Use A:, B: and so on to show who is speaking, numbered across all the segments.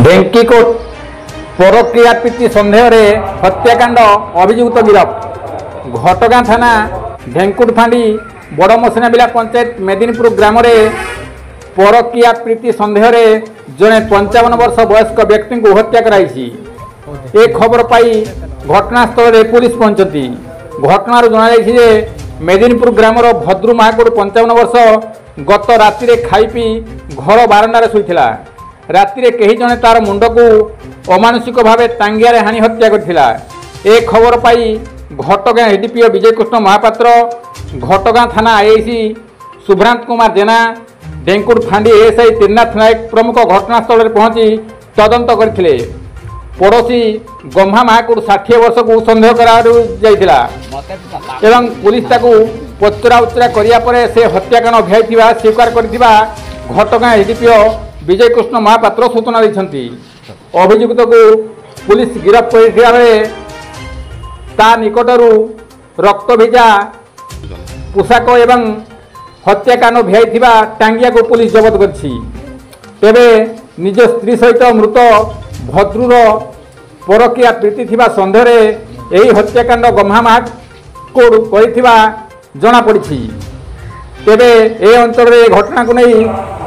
A: ढेंकीकोट परक्रिया प्रीति सन्देह हत्याकांड अभियुक्त गिरफ घटगां थाना ढेंकुट फांडी बड़मसनाबिला पंचायत मेदिनीपुर ग्राम परक्रिया प्रीति सन्देह जड़े 55 वर्ष वयस्क व्यक्ति को हत्या कराई। ए खबर पाई घटनास्थल में पुलिस पहुंचती। घटनार जनाई मेदिनीपुर ग्राम भद्रु महाकोड़ 55 वर्ष गत राति खाई पी घर बारंडार शोला। राति कही जने तार मुंड को अमानुषिक भाव टांगिया हानि हत्या करथिला। ए खबर पाई घटगां एडीपीओ विजय कृष्ण महापात्र, घटगां थाना आईआईसी सुभ्रांत कुमार जेना, ढेंकुट फांडी एएसआई त्रिनाथ नायक प्रमुख घटनास्थल में पहुंची तदंत करथिले। पड़ोशी गम्हा महाकुड़ 60 वर्ष को सन्देह करा एवं पुलिस ताकू पचरा उचरा करिया परे से हत्याकांड भैया स्वीकार करथिबा घटगां एडीपीओ विजय कृष्ण महापात्र सूचना देछंती। अभियुक्त को पुलिस गिरफ्त करथिबा बेले ता निकटरू रक्त भिजा पोशाक एवं हत्याकांड भैया टांगिया को पुलिस जबत करछि। तेबे निज स्त्री सहित मृत भद्रुर परक्रिया प्रीति थिबा सन्देह यही हत्याकांड गम्हा महाकोड़ करिथिबा जना पड़िछि। तेबे ए अंचल घटना को नहीं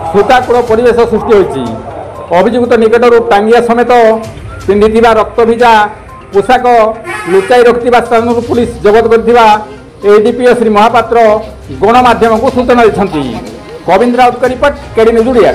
A: शोकाकुल परिवेश सृष्टि होइछि। अभियुक्त निकटरू टांगिया समेत पिंधिथिबा रक्त भिजा पोशाक लुचाई रखिथिबा स्थान पुलिस जबत करथिबा एडीपीओ श्री महापात्र गणमाध्यम को सूचना देछंती। गोविंद राउत का रिपोर्ट केडी न्यूज ओडिया।